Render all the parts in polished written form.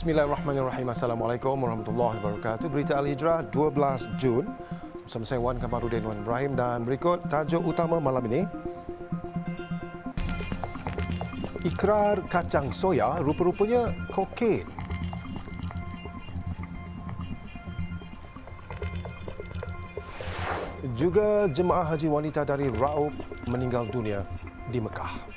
Bismillahirrahmanirrahim. Assalamualaikum warahmatullahi wabarakatuh. Berita Al-Hijrah 12 Jun. Bersama saya Wan Kamarudin Wan Ibrahim dan berikut tajuk utama malam ini. Ikrar kacang soya rupa-rupanya kokain. Juga jemaah haji wanita dari Raub meninggal dunia di Mekah.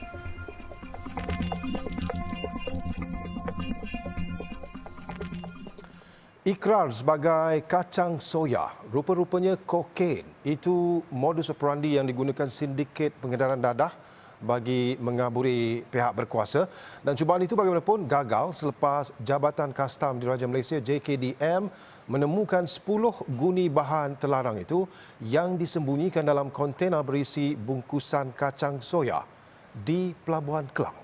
Ikrar sebagai kacang soya, rupa-rupanya kokain. Itu modus operandi yang digunakan sindiket pengedaran dadah bagi mengaburi pihak berkuasa. Dan cubaan itu bagaimanapun gagal selepas Jabatan Kastam Diraja Malaysia JKDM menemukan 10 guni bahan terlarang itu yang disembunyikan dalam kontena berisi bungkusan kacang soya di Pelabuhan Kelang.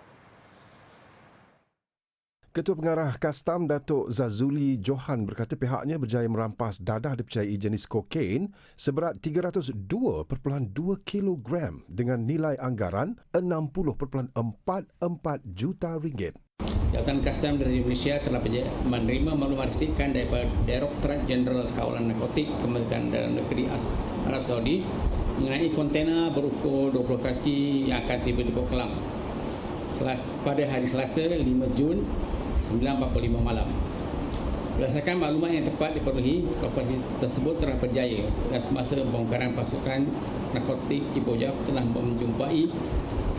Ketua Pengarah Kastam Datuk Zazuli Johan berkata pihaknya berjaya merampas dadah dipercayai jenis kokain seberat 302.2 kilogram dengan nilai anggaran 60.44 juta ringgit. Jabatan Kastam dari Malaysia telah menerima maklumat risikan daripada Direktorat Jeneral Kawalan Narkotik Kementerian Dalam Negeri Arab Saudi mengenai kontena berukur 20 kaki yang akan tiba di Port Kelang pada hari Selasa 5 Jun 9.45 malam. Berdasarkan maklumat yang tepat diperolehi, operasi tersebut telah berjaya dan semasa pembongkaran pasukan narkotik Ipoh Jaf telah menjumpai 10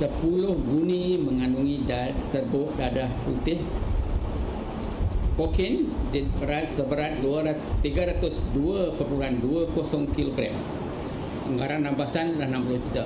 guni mengandungi serbuk dadah putih kokain seberat 302.20 kg. Anggaran rampasan adalah 60 juta.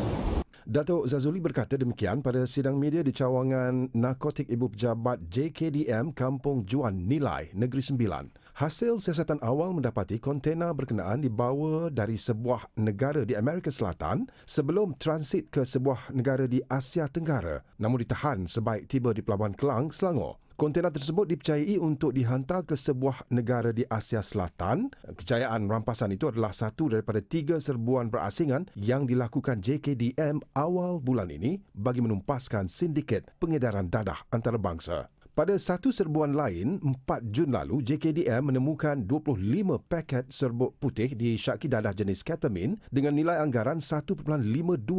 Datuk Zazuli berkata demikian pada sidang media di cawangan narkotik Ibu Pejabat JKDM Kampung Juan Nilai, Negeri Sembilan. Hasil siasatan awal mendapati kontena berkenaan dibawa dari sebuah negara di Amerika Selatan sebelum transit ke sebuah negara di Asia Tenggara, namun ditahan sebaik tiba di Pelabuhan Kelang, Selangor. Kontena tersebut dipercayai untuk dihantar ke sebuah negara di Asia Selatan. Kejayaan rampasan itu adalah satu daripada 3 serbuan berasingan yang dilakukan JKDM awal bulan ini bagi menumpaskan sindiket pengedaran dadah antarabangsa. Pada satu serbuan lain, 4 Jun lalu, JKDM menemukan 25 paket serbuk putih disyaki dadah jenis ketamin dengan nilai anggaran 1.52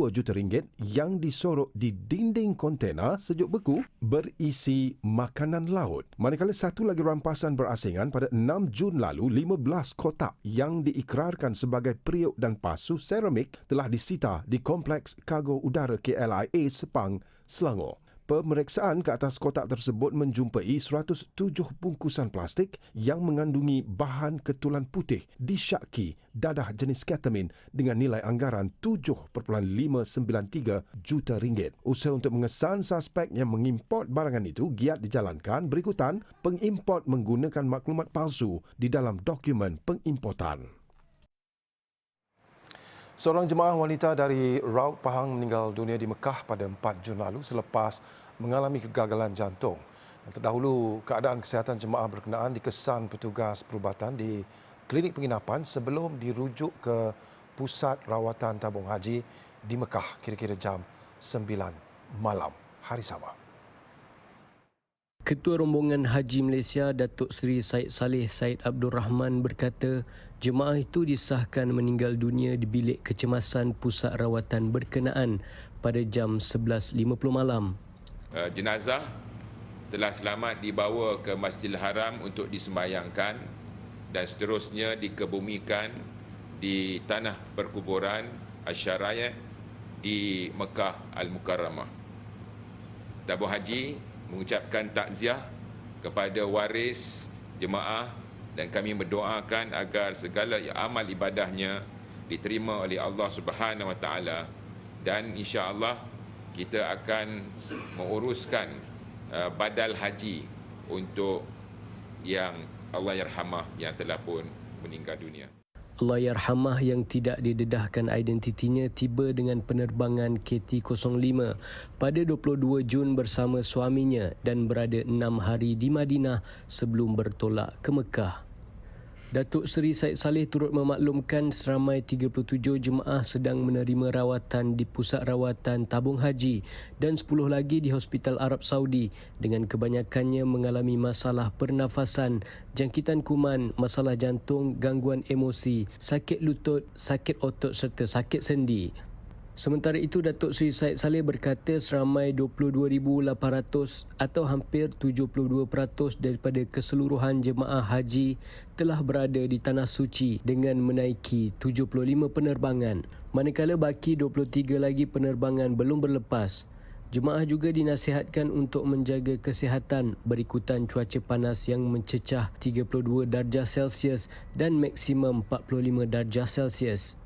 juta ringgit yang disorok di dinding kontena sejuk beku berisi makanan laut. Manakala satu lagi rampasan berasingan pada 6 Jun lalu, 15 kotak yang diikrarkan sebagai periuk dan pasu seramik telah disita di Kompleks Kargo Udara KLIA Sepang, Selangor. Pemeriksaan ke atas kotak tersebut menjumpai 107 bungkusan plastik yang mengandungi bahan ketulan putih disyaki dadah jenis ketamin dengan nilai anggaran 7.593 juta ringgit. Usaha untuk mengesan suspek yang mengimport barangan itu giat dijalankan berikutan pengimport menggunakan maklumat palsu di dalam dokumen pengimportan. Seorang jemaah wanita dari Raub Pahang meninggal dunia di Mekah pada 4 Jun lalu selepas mengalami kegagalan jantung. Terdahulu, keadaan kesihatan jemaah berkenaan dikesan petugas perubatan di klinik penginapan sebelum dirujuk ke pusat rawatan tabung haji di Mekah kira-kira jam 9 malam hari sama. Ketua Rombongan Haji Malaysia Datuk Seri Syed Saleh Syed Abdul Rahman berkata jemaah itu disahkan meninggal dunia di bilik kecemasan pusat rawatan berkenaan pada jam 11.50 malam. Jenazah telah selamat dibawa ke Masjidil Haram untuk disembayangkan dan seterusnya dikebumikan di tanah perkuburan Asy-Syaraya' di Mekah Al-Mukarramah. Tabung haji mengucapkan takziah kepada waris jemaah dan kami mendoakan agar segala amal ibadahnya diterima oleh Allah Subhanahu Wa Taala dan insya-Allah kita akan menguruskan badal haji untuk yang Allahyarhamah yang telah pun meninggal dunia. Allahyarhamah yang tidak didedahkan identitinya tiba dengan penerbangan KT-05 pada 22 Jun bersama suaminya dan berada 6 hari di Madinah sebelum bertolak ke Mekah. Datuk Seri Said Saleh turut memaklumkan seramai 37 jemaah sedang menerima rawatan di Pusat Rawatan Tabung Haji dan 10 lagi di Hospital Arab Saudi dengan kebanyakannya mengalami masalah pernafasan, jangkitan kuman, masalah jantung, gangguan emosi, sakit lutut, sakit otot serta sakit sendi. Sementara itu, Datuk Seri Said Saleh berkata seramai 22,800 atau hampir 72% daripada keseluruhan jemaah haji telah berada di Tanah Suci dengan menaiki 75 penerbangan. Manakala baki 23 lagi penerbangan belum berlepas. Jemaah juga dinasihatkan untuk menjaga kesihatan berikutan cuaca panas yang mencecah 32 darjah Celsius dan maksimum 45 darjah Celsius.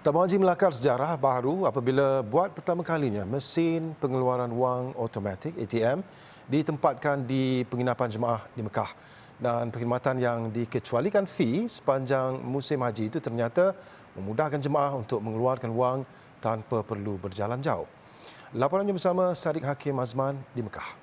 Tabung Haji melakar sejarah baru apabila buat pertama kalinya mesin pengeluaran wang automatik ATM ditempatkan di penginapan jemaah di Mekah. Dan perkhidmatan yang dikecualikan fee sepanjang musim haji itu ternyata memudahkan jemaah untuk mengeluarkan wang tanpa perlu berjalan jauh. Laporannya bersama Sadiq Hakim Azman di Mekah.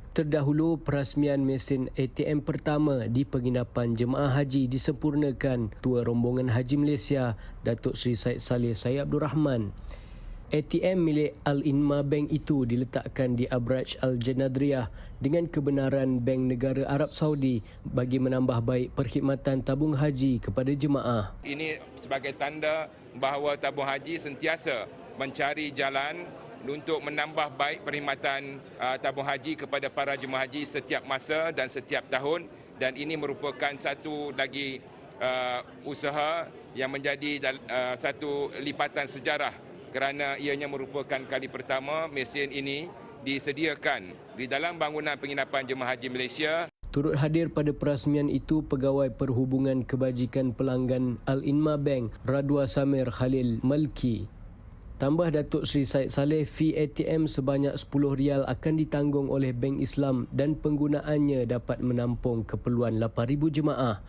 Terdahulu, perasmian mesin ATM pertama di penginapan jemaah haji disempurnakan Ketua Rombongan Haji Malaysia, Datuk Seri Said Saleh Said Abdul Rahman. ATM milik Al-Inma Bank itu diletakkan di Abraj Al-Janadriyah dengan kebenaran Bank Negara Arab Saudi bagi menambah baik perkhidmatan tabung haji kepada jemaah. Ini sebagai tanda bahawa tabung haji sentiasa mencari jalan untuk menambah baik perkhidmatan tabung haji kepada para jemaah haji setiap masa dan setiap tahun, dan ini merupakan satu lagi usaha yang menjadi satu lipatan sejarah kerana ianya merupakan kali pertama mesin ini disediakan di dalam bangunan penginapan jemaah haji Malaysia. Turut hadir pada perasmian itu Pegawai Perhubungan Kebajikan Pelanggan Al-Inma Bank Radwa Samir Khalil Malki. Tambah Datuk Seri Said Saleh, fee ATM sebanyak RM10 akan ditanggung oleh Bank Islam dan penggunaannya dapat menampung keperluan 8,000 jemaah.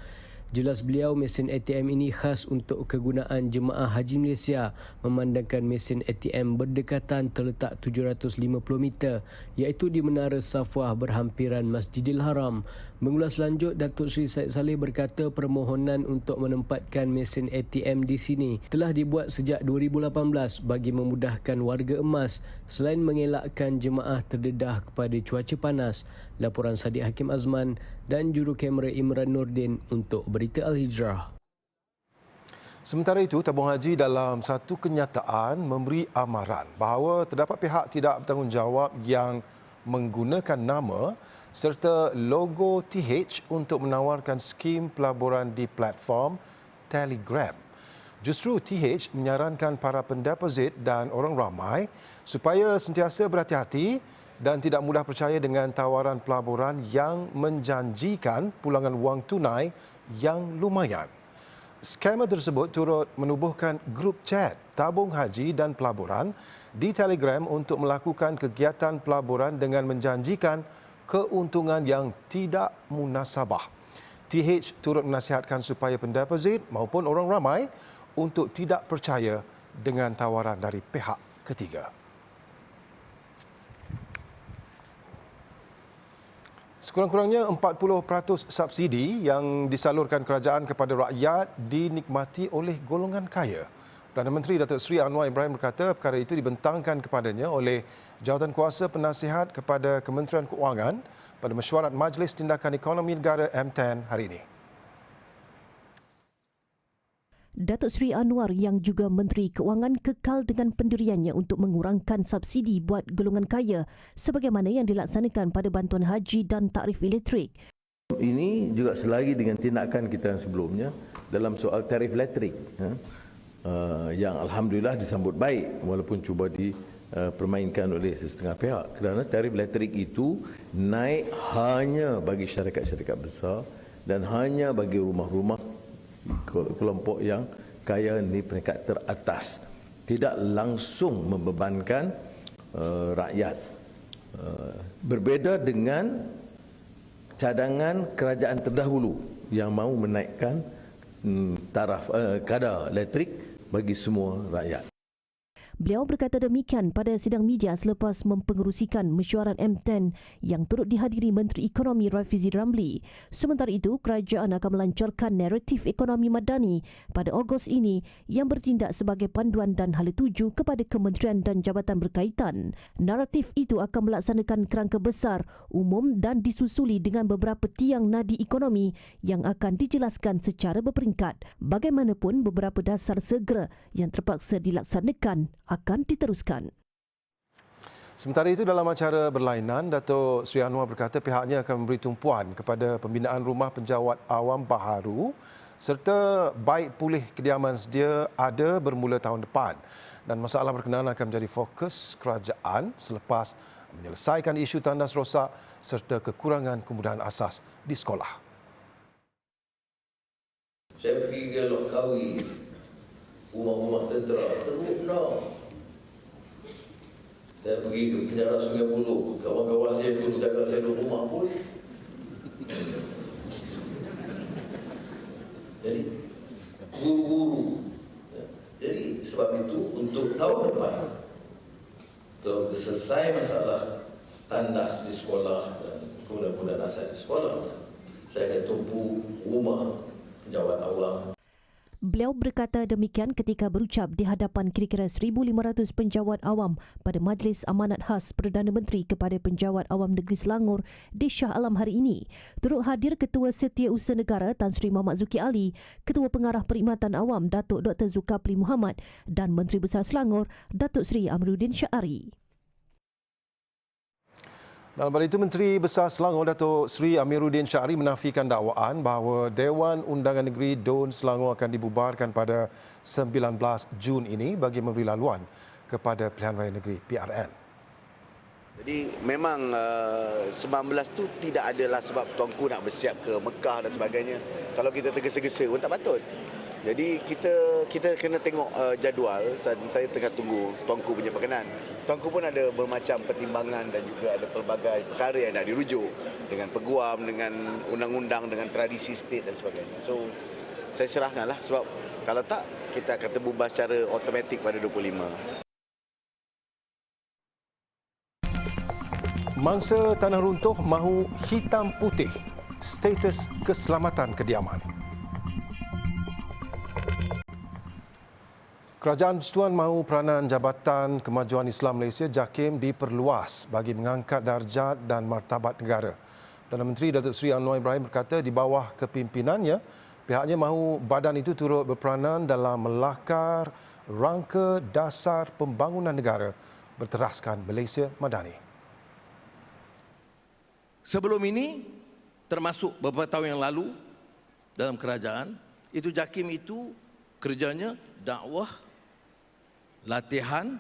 Jelas beliau, mesin ATM ini khas untuk kegunaan jemaah Haji Malaysia memandangkan mesin ATM berdekatan terletak 750 meter iaitu di Menara Safwah berhampiran Masjidil Haram. Mengulas lanjut, Datuk Seri Said Saleh berkata permohonan untuk menempatkan mesin ATM di sini telah dibuat sejak 2018 bagi memudahkan warga emas selain mengelakkan jemaah terdedah kepada cuaca panas. Laporan Sadiq Hakim Azman dan juru kamera Imran Nordin untuk Berita Al-Hijrah. Sementara itu, tabung haji dalam satu kenyataan memberi amaran bahawa terdapat pihak tidak bertanggungjawab yang menggunakan nama serta logo TH untuk menawarkan skim pelaburan di platform Telegram. Justru TH menyarankan para pendeposit dan orang ramai supaya sentiasa berhati-hati dan tidak mudah percaya dengan tawaran pelaburan yang menjanjikan pulangan wang tunai yang lumayan. Skamer tersebut turut menubuhkan grup chat tabung haji dan pelaburan di Telegram untuk melakukan kegiatan pelaburan dengan menjanjikan keuntungan yang tidak munasabah. TH turut menasihatkan supaya pendeposit maupun orang ramai untuk tidak percaya dengan tawaran dari pihak ketiga. Sekurang-kurangnya 40% subsidi yang disalurkan kerajaan kepada rakyat dinikmati oleh golongan kaya. Perdana Menteri Datuk Seri Anwar Ibrahim berkata perkara itu dibentangkan kepadanya oleh Jawatankuasa Penasihat kepada Kementerian Keuangan pada mesyuarat Majlis Tindakan Ekonomi Negara M10 hari ini. Datuk Seri Anwar yang juga Menteri Keuangan kekal dengan pendiriannya untuk mengurangkan subsidi buat golongan kaya sebagaimana yang dilaksanakan pada bantuan haji dan tarif elektrik. Ini juga selari dengan tindakan kita yang sebelumnya dalam soal tarif elektrik yang alhamdulillah disambut baik walaupun cuba dipermainkan oleh setengah pihak, kerana tarif elektrik itu naik hanya bagi syarikat-syarikat besar dan hanya bagi rumah-rumah kelompok yang kaya di peringkat teratas, tidak langsung membebankan rakyat. Berbeza dengan cadangan kerajaan terdahulu yang mahu menaikkan taraf kadar elektrik bagi semua rakyat. Beliau berkata demikian pada sidang media selepas mempengerusikan mesyuarat M10 yang turut dihadiri Menteri Ekonomi Rafizi Ramli. Sementara itu, kerajaan akan melancarkan naratif ekonomi madani pada Ogos ini yang bertindak sebagai panduan dan hala tuju kepada kementerian dan jabatan berkaitan. Naratif itu akan melaksanakan kerangka besar, umum dan disusuli dengan beberapa tiang nadi ekonomi yang akan dijelaskan secara berperingkat. Bagaimanapun, beberapa dasar segera yang terpaksa dilaksanakan akan diteruskan. Sementara itu, dalam acara berlainan, Datuk Seri Anwar berkata pihaknya akan memberi tumpuan kepada pembinaan rumah penjawat awam baharu serta baik pulih kediaman sedia ada bermula tahun depan. Dan masalah berkenaan akan menjadi fokus kerajaan selepas menyelesaikan isu tandas rosak serta kekurangan kemudahan asas di sekolah. Saya pergi ke Lok Kawi, rumah-rumah tentera, teruk no. Saya pergi ke penjara Sungai Buloh, kawan-kawan saya dulu jaga saya duduk rumah pun. Jadi, guru-guru. Jadi, sebab itu untuk tahun depan, kalau selesai masalah tandas di sekolah dan kemudahan asas di sekolah, saya akan tumpu rumah penjawat awam. Beliau berkata demikian ketika berucap di hadapan kira-kira 1,500 penjawat awam pada Majlis Amanat Khas Perdana Menteri kepada Penjawat Awam Negeri Selangor di Shah Alam hari ini. Turut hadir Ketua Setiausaha Negara Tan Sri Muhammad Zuki Ali, Ketua Pengarah Perkhidmatan Awam Datuk Dr. Zulkafli Muhammad dan Menteri Besar Selangor Datuk Seri Amiruddin Syari. Dalam pada itu, Menteri Besar Selangor Datuk Seri Amiruddin Syari menafikan dakwaan bahawa Dewan Undangan Negeri DUN Selangor akan dibubarkan pada 19 Jun ini bagi memberi laluan kepada Pilihan Raya Negeri PRN. Jadi memang 19 tu tidak adalah sebab tuanku nak bersiap ke Mekah dan sebagainya. Kalau kita tergesa-gesa pun tak patut. Jadi kita kena tengok jadual. Saya tengah tunggu tuanku punya perkenan. Tuanku pun ada bermacam pertimbangan dan juga ada pelbagai perkara yang nak dirujuk dengan peguam, dengan undang-undang, dengan tradisi state dan sebagainya. So saya serahkanlah sebab kalau tak kita akan terbubar secara automatik pada 25. Mangsa tanah runtuh mahu hitam putih status keselamatan kediaman. Kerajaan Persekutuan mahu peranan Jabatan Kemajuan Islam Malaysia JAKIM diperluas bagi mengangkat darjat dan martabat negara. Perdana Menteri Datuk Seri Anwar Ibrahim berkata di bawah kepimpinannya, pihaknya mahu badan itu turut berperanan dalam melakar rangka dasar pembangunan negara berteraskan Malaysia Madani. Sebelum ini, termasuk beberapa tahun yang lalu dalam kerajaan, itu JAKIM itu kerjanya dakwah, latihan,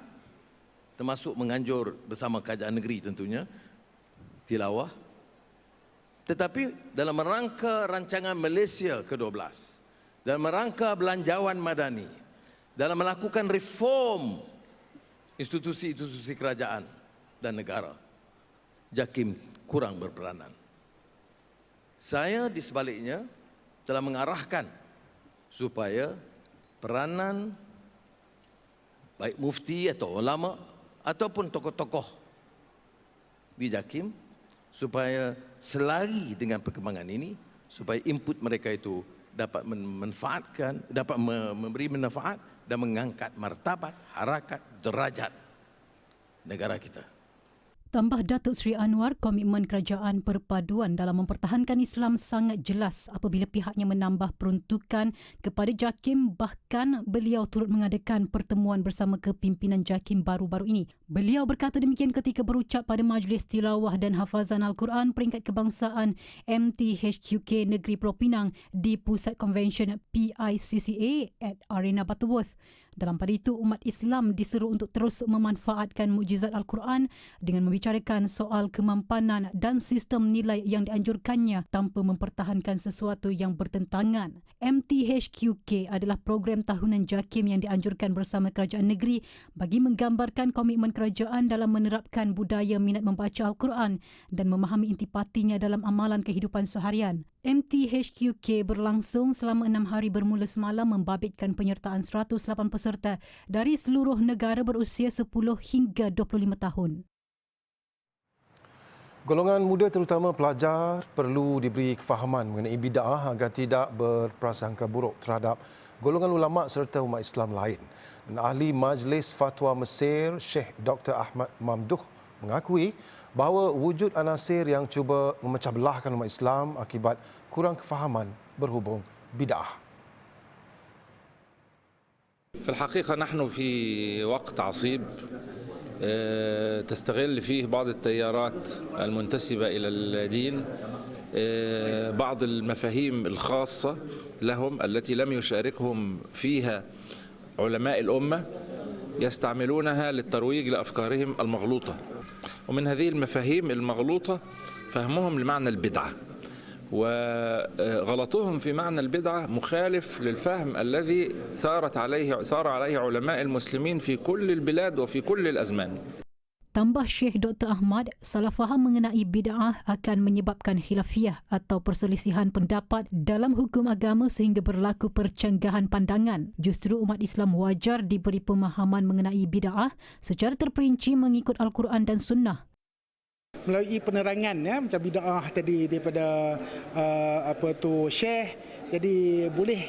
termasuk menganjur bersama kerajaan negeri tentunya, tilawah. Tetapi dalam rangka rancangan Malaysia ke-12, dalam rangka belanjawan madani, dalam melakukan reform institusi-institusi kerajaan dan negara, JAKIM kurang berperanan. Saya di sebaliknya telah mengarahkan supaya peranan baik mufti atau ulama ataupun tokoh-tokoh di JAKIM supaya selari dengan perkembangan ini, supaya input mereka itu dapat memanfaatkan, dapat memberi manfaat dan mengangkat martabat, harakat, derajat negara kita. Tambah Datuk Seri Anwar, komitmen kerajaan perpaduan dalam mempertahankan Islam sangat jelas apabila pihaknya menambah peruntukan kepada JAKIM, bahkan beliau turut mengadakan pertemuan bersama kepimpinan JAKIM baru-baru ini. Beliau berkata demikian ketika berucap pada Majlis Tilawah dan Hafazan Al-Quran Peringkat Kebangsaan MTHQK Negeri Pulau Pinang di Pusat Convention PICCA at Arena Butterworth. Dalam pada itu, umat Islam diseru untuk terus memanfaatkan mukjizat Al-Quran dengan membicarakan soal kemampanan dan sistem nilai yang dianjurkannya tanpa mempertahankan sesuatu yang bertentangan. MTHQK adalah program tahunan JAKIM yang dianjurkan bersama kerajaan negeri bagi menggambarkan komitmen kerajaan dalam menerapkan budaya minat membaca Al-Quran dan memahami intipatinya dalam amalan kehidupan seharian. MTHQK berlangsung selama 6 hari bermula semalam membabitkan penyertaan 108 peserta dari seluruh negara berusia 10 hingga 25 tahun. Golongan muda terutama pelajar perlu diberi kefahaman mengenai bid'ah agar tidak berprasangka buruk terhadap golongan ulama serta umat Islam lain. Dan ahli Majlis Fatwa Mesir, Syekh Dr. Ahmad Mamduh mengakui bahawa wujud anasir yang cuba memecah belahkan umat Islam akibat kurang kefahaman berhubung bid'ah. في الحقيقة نحن في وقت عصيب تستغل فيه بعض التيارات المنتسبة إلى الدين بعض المفاهيم الخاصة لهم التي لم يشاركهم فيها علماء الأمة يستعملونها للترويج لأفكارهم المغلوطة. ومن هذه المفاهيم المغلوطة فهمهم لمعنى البدعة، وغلطهم في معنى البدعة مخالف للفهم الذي سار عليه علماء المسلمين في كل البلاد وفي كل الأزمان. Tambah Syekh Dr. Ahmad, salah faham mengenai bid'ah akan menyebabkan khilafiyah atau perselisihan pendapat dalam hukum agama sehingga berlaku percanggahan pandangan. Justru umat Islam wajar diberi pemahaman mengenai bid'ah secara terperinci mengikut Al-Quran dan Sunnah. Melalui penerangan macam bid'ah tadi daripada Syekh, jadi boleh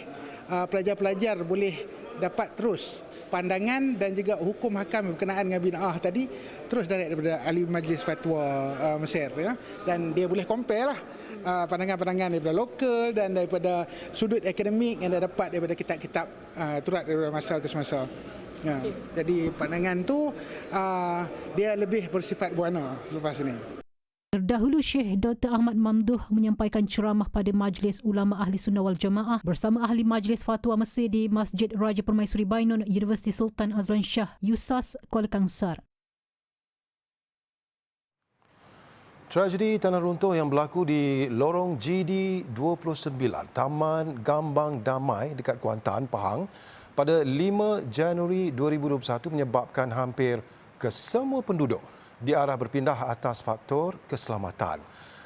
pelajar-pelajar boleh dapat terus pandangan dan juga hukum hakam berkenaan dengan bid'ah tadi terus daripada ahli Majlis Fatwa Mesir dan dia boleh compare lah pandangan-pandangan daripada lokal dan daripada sudut akademik yang dia dapat daripada kitab-kitab turat daripada masa ke semasa. Jadi pandangan tu dia lebih bersifat buana selepas ini. Terdahulu Syekh Dr. Ahmad Mamduh menyampaikan ceramah pada Majlis Ulama Ahli Sunnah wal Jamaah bersama ahli Majlis Fatwa Mesir di Masjid Raja Permaisuri Bainun, Universiti Sultan Azlan Shah, USAS, Kuala Kangsar. Tragedi tanah runtuh yang berlaku di lorong GD29 Taman Gambang Damai dekat Kuantan, Pahang pada 5 Januari 2021 menyebabkan hampir kesemua penduduk diarah berpindah atas faktor keselamatan.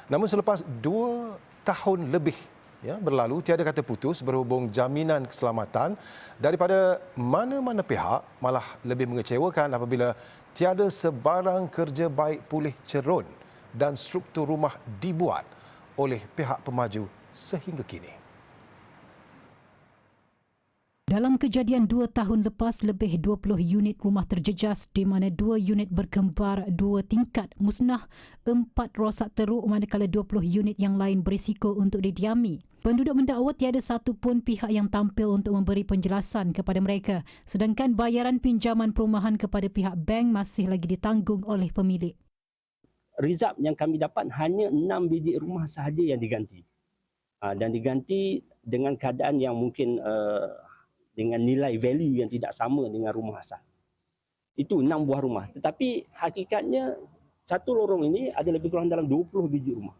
Namun selepas 2 tahun lebih berlalu, tiada kata putus berhubung jaminan keselamatan daripada mana-mana pihak, malah lebih mengecewakan apabila tiada sebarang kerja baik pulih cerun dan struktur rumah dibuat oleh pihak pemaju sehingga kini. Dalam kejadian 2 tahun lepas, lebih 20 unit rumah terjejas di mana 2 unit berkembar 2 tingkat musnah, 4 rosak teruk manakala 20 unit yang lain berisiko untuk didiami. Penduduk mendakwa tiada satu pun pihak yang tampil untuk memberi penjelasan kepada mereka, sedangkan bayaran pinjaman perumahan kepada pihak bank masih lagi ditanggung oleh pemilik. Result yang kami dapat hanya 6 biji rumah sahaja yang diganti. Dan diganti dengan keadaan yang mungkin dengan nilai value yang tidak sama dengan rumah asal. Itu 6 buah rumah. Tetapi hakikatnya satu lorong ini ada lebih kurang dalam 20 biji rumah.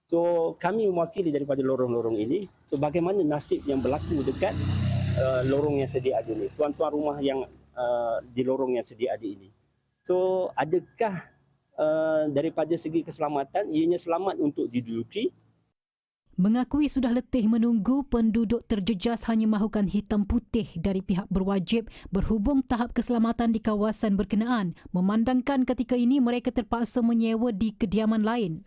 So kami mewakili daripada lorong-lorong ini. So bagaimana nasib yang berlaku dekat lorong yang sedia ada ini. Tuan-tuan rumah yang di lorong yang sedia ada ini. So adakah daripada segi keselamatan, ianya selamat untuk diduduki? Mengakui sudah letih menunggu, penduduk terjejas hanya mahukan hitam putih dari pihak berwajib berhubung tahap keselamatan di kawasan berkenaan, memandangkan ketika ini mereka terpaksa menyewa di kediaman lain.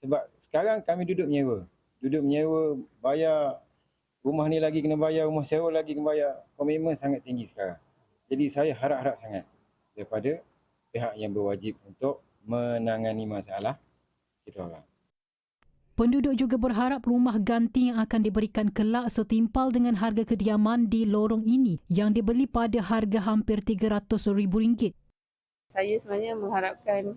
Sebab sekarang kami duduk menyewa, bayar rumah ni lagi kena bayar, rumah sewa lagi kena bayar, komitmen sangat tinggi sekarang. Jadi saya harap-harap sangat daripada pihak yang berwajib untuk menangani masalah kita orang. Penduduk juga berharap rumah ganti yang akan diberikan kelak setimpal dengan harga kediaman di lorong ini yang dibeli pada harga hampir RM300,000. Saya sebenarnya mengharapkan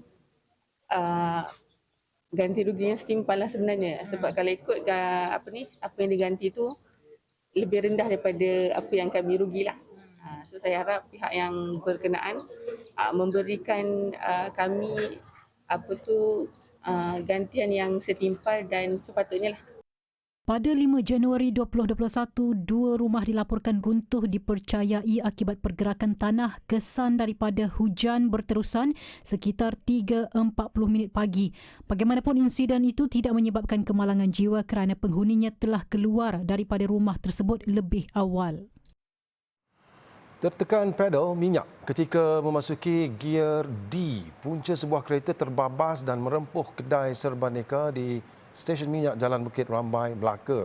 ganti ruginya setimpal lah sebenarnya. Sebab kalau ikut apa yang diganti tu lebih rendah daripada apa yang kami rugilah. So saya harap pihak yang berkenaan memberikan kami gantian yang setimpal dan sepatutnya lah. Pada 5 Januari 2021, 2 rumah dilaporkan runtuh dipercayai akibat pergerakan tanah kesan daripada hujan berterusan sekitar 3.40 minit pagi. Bagaimanapun, insiden itu tidak menyebabkan kemalangan jiwa kerana penghuninya telah keluar daripada rumah tersebut lebih awal. Tertekan pedal minyak ketika memasuki gear D. Punca sebuah kereta terbabas dan merempuh kedai serbaneka di stesen minyak Jalan Bukit Rambai, Melaka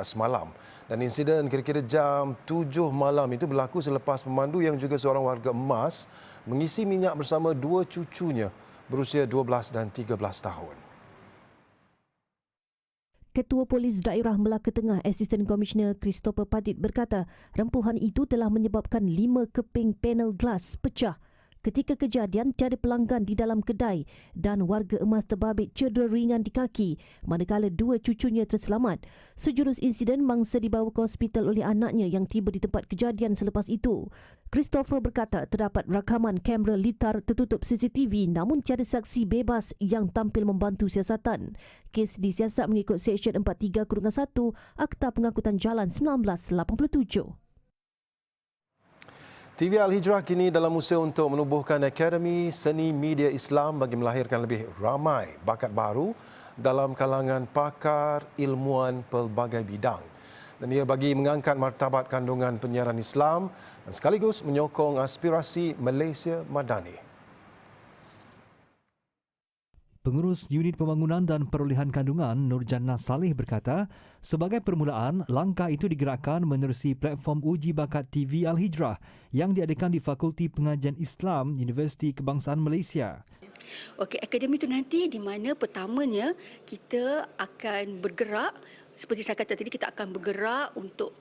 semalam. Dan insiden kira-kira jam 7 malam itu berlaku selepas pemandu yang juga seorang warga emas mengisi minyak bersama 2 cucunya berusia 12 dan 13 tahun. Ketua Polis Daerah Melaka Tengah, Asisten Komisioner Christopher Padit berkata, rempuhan itu telah menyebabkan 5 keping panel gelas pecah. Ketika kejadian, tiada pelanggan di dalam kedai dan warga emas terbabit cedera ringan di kaki, manakala 2 cucunya terselamat. Sejurus insiden, mangsa dibawa ke hospital oleh anaknya yang tiba di tempat kejadian selepas itu. Christopher berkata terdapat rakaman kamera litar tertutup CCTV namun tiada saksi bebas yang tampil membantu siasatan. Kes disiasat mengikut Seksyen 43-1 Akta Pengangkutan Jalan 1987. TV Al-Hijrah kini dalam usaha untuk menubuhkan Akademi Seni Media Islam bagi melahirkan lebih ramai bakat baru dalam kalangan pakar ilmuwan pelbagai bidang. Dan ia bagi mengangkat martabat kandungan penyiaran Islam dan sekaligus menyokong aspirasi Malaysia Madani. Pengurus Unit Pembangunan dan Perolehan Kandungan Nur Jannah Saleh berkata, sebagai permulaan, langkah itu digerakkan menerusi platform uji bakat TV Al-Hijrah yang diadakan di Fakulti Pengajian Islam Universiti Kebangsaan Malaysia. Okey, akademi itu nanti di mana pertamanya kita akan bergerak, seperti saya kata tadi, kita akan bergerak untuk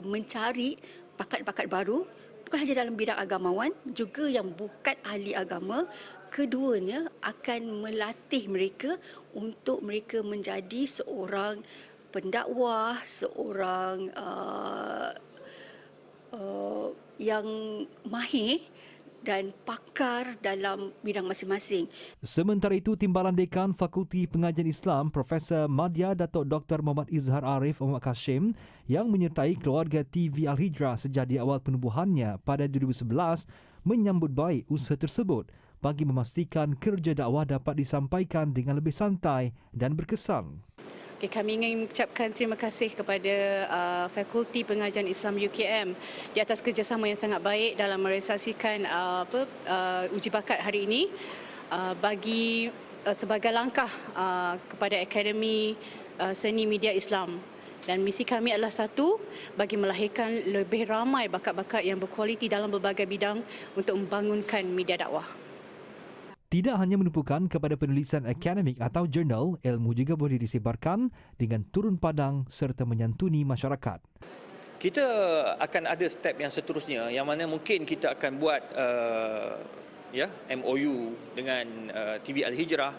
mencari bakat-bakat baru, bukan hanya dalam bidang agamawan, juga yang bukan ahli agama. Keduanya akan melatih mereka untuk mereka menjadi seorang pendakwah, seorang yang mahir dan pakar dalam bidang masing-masing. Sementara itu, Timbalan Dekan Fakulti Pengajian Islam Profesor Madya Datuk Dr. Muhammad Izhar Arif Muhammad Kashim yang menyertai keluarga TV Al-Hijrah sejak di awal penubuhannya pada 2011 menyambut baik usaha tersebut bagi memastikan kerja dakwah dapat disampaikan dengan lebih santai dan berkesan. Okay, kami ingin mengucapkan terima kasih kepada Fakulti Pengajian Islam UKM di atas kerjasama yang sangat baik dalam merealisasikan uji bakat hari ini bagi sebagai langkah kepada Akademi Seni Media Islam. Dan misi kami adalah satu, bagi melahirkan lebih ramai bakat-bakat yang berkualiti dalam berbagai bidang untuk membangunkan media dakwah. Tidak hanya menumpukan kepada penulisan akademik atau jurnal, ilmu juga boleh disebarkan dengan turun padang serta menyantuni masyarakat. Kita akan ada step yang seterusnya yang mana mungkin kita akan buat MOU dengan TV Al-Hijrah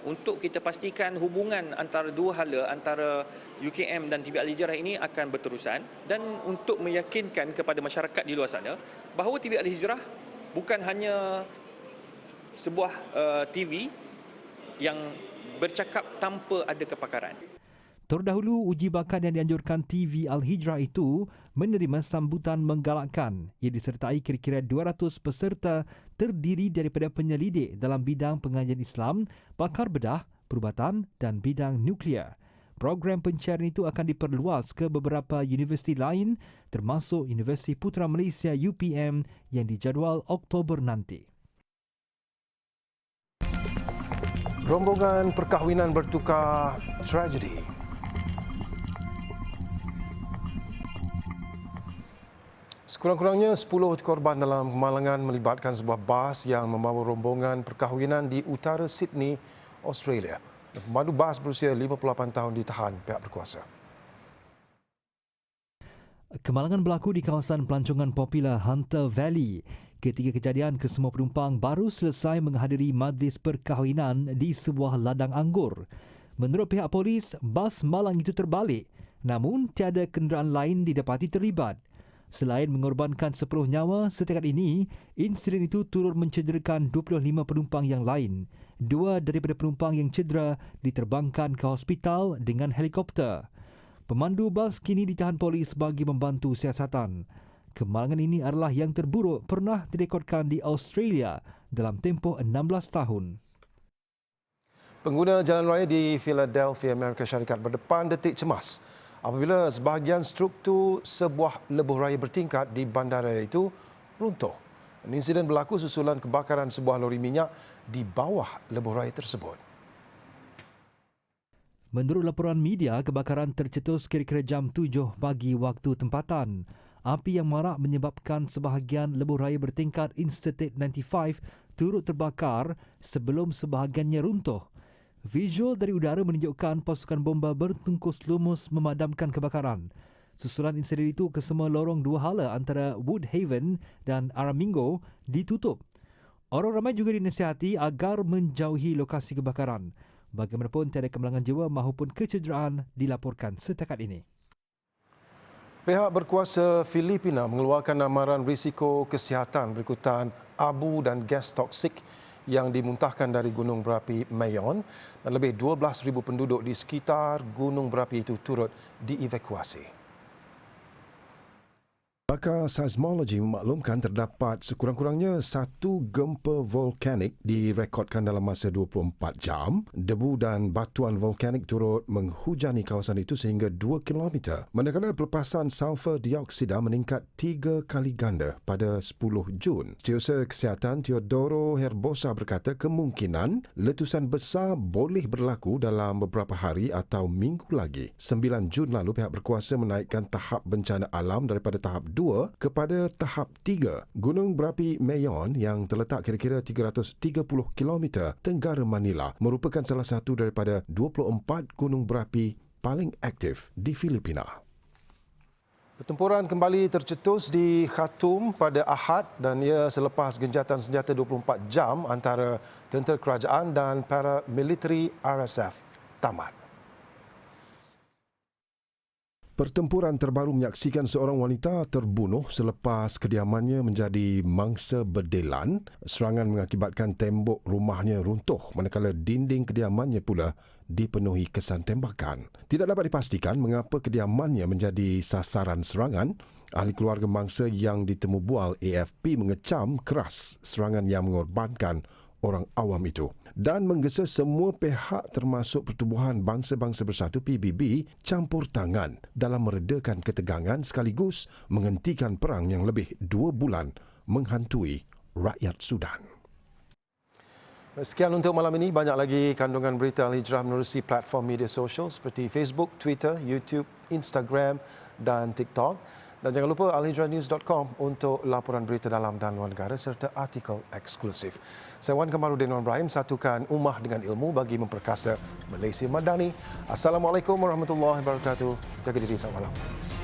untuk kita pastikan hubungan antara dua hala antara UKM dan TV Al-Hijrah ini akan berterusan, dan untuk meyakinkan kepada masyarakat di luar sana bahawa TV Al-Hijrah bukan hanya sebuah TV yang bercakap tanpa ada kepakaran. Terdahulu, uji bakat yang dianjurkan TV Al-Hijrah itu menerima sambutan menggalakkan. Ia disertai kira-kira 200 peserta terdiri daripada penyelidik dalam bidang pengajian Islam, pakar bedah, perubatan dan bidang nuklear. Program pencarian itu akan diperluas ke beberapa universiti lain termasuk Universiti Putra Malaysia UPM yang dijadual Oktober nanti. Rombongan perkahwinan bertukar tragedi. Sekurang-kurangnya 10 korban dalam kemalangan melibatkan sebuah bas yang membawa rombongan perkahwinan di utara Sydney, Australia. Pemandu bas berusia 58 tahun ditahan pihak berkuasa. Kemalangan berlaku di kawasan pelancongan popular Hunter Valley. Ketika kejadian, kesemua penumpang baru selesai menghadiri majlis perkahwinan di sebuah ladang anggur. Menurut pihak polis, bas malang itu terbalik, namun tiada kenderaan lain didapati terlibat. Selain mengorbankan 10 nyawa setakat ini, insiden itu turut mencederakan 25 penumpang yang lain. 2 daripada penumpang yang cedera diterbangkan ke hospital dengan helikopter. Pemandu bas kini ditahan polis bagi membantu siasatan. Kemalangan ini adalah yang terburuk pernah direkodkan di Australia dalam tempoh 16 tahun. Pengguna jalan raya di Philadelphia, Amerika Syarikat berdepan detik cemas apabila sebahagian struktur sebuah lebuh raya bertingkat di bandaraya itu runtuh. Insiden berlaku susulan kebakaran sebuah lori minyak di bawah lebuh raya tersebut. Menurut laporan media, kebakaran tercetus kira-kira jam 7 pagi waktu tempatan. Api yang marak menyebabkan sebahagian lebuh raya bertingkat Interstate 95 turut terbakar sebelum sebahagiannya runtuh. Visual dari udara menunjukkan pasukan bomba bertungkus lumus memadamkan kebakaran. Susulan insiden itu, kesemua lorong dua hala antara Woodhaven dan Aramingo ditutup. Orang ramai juga dinasihati agar menjauhi lokasi kebakaran. Bagaimanapun, tiada kemalangan jiwa maupun kecederaan dilaporkan setakat ini. Pihak berkuasa Filipina mengeluarkan amaran risiko kesihatan berikutan abu dan gas toksik yang dimuntahkan dari gunung berapi Mayon dan lebih 12,000 penduduk di sekitar gunung berapi itu turut dievakuasi. Pakar seismologi memaklumkan terdapat sekurang-kurangnya satu gempa volkanik direkodkan dalam masa 24 jam. Debu dan batuan volkanik turut menghujani kawasan itu sehingga 2 km. Manakala pelepasan sulfur dioksida meningkat 3 kali ganda pada 10 Jun. Setiausaha Kesihatan Teodoro Herbosa berkata kemungkinan letusan besar boleh berlaku dalam beberapa hari atau minggu lagi. 9 Jun lalu pihak berkuasa menaikkan tahap bencana alam daripada tahap 2 kepada tahap 3. Gunung berapi Mayon yang terletak kira-kira 330 km tenggara Manila merupakan salah satu daripada 24 gunung berapi paling aktif di Filipina. Pertempuran kembali tercetus di Khartoum pada Ahad dan ia selepas genjatan senjata 24 jam antara tentera kerajaan dan paramiliteri RSF tamat. Pertempuran terbaru menyaksikan seorang wanita terbunuh selepas kediamannya menjadi mangsa berdelan. Serangan mengakibatkan tembok rumahnya runtuh manakala dinding kediamannya pula dipenuhi kesan tembakan. Tidak dapat dipastikan mengapa kediamannya menjadi sasaran serangan. Ahli keluarga mangsa yang ditemu bual AFP mengecam keras serangan yang mengorbankan orang awam itu dan menggesa semua pihak termasuk Pertubuhan Bangsa-Bangsa Bersatu PBB campur tangan dalam meredakan ketegangan sekaligus menghentikan perang yang lebih 2 bulan menghantui rakyat Sudan. Sekian untuk malam ini. Banyak lagi kandungan berita Al-Hijrah menerusi platform media sosial seperti Facebook, Twitter, YouTube, Instagram dan TikTok. Dan jangan lupa alhijrahnews.com untuk laporan berita dalam dan luar negara serta artikel eksklusif. Saya Wan Kamarudin Ibrahim, satukan ummah dengan ilmu bagi memperkasa Malaysia Madani. Assalamualaikum warahmatullahi wabarakatuh. Jaga diri, selamat malam.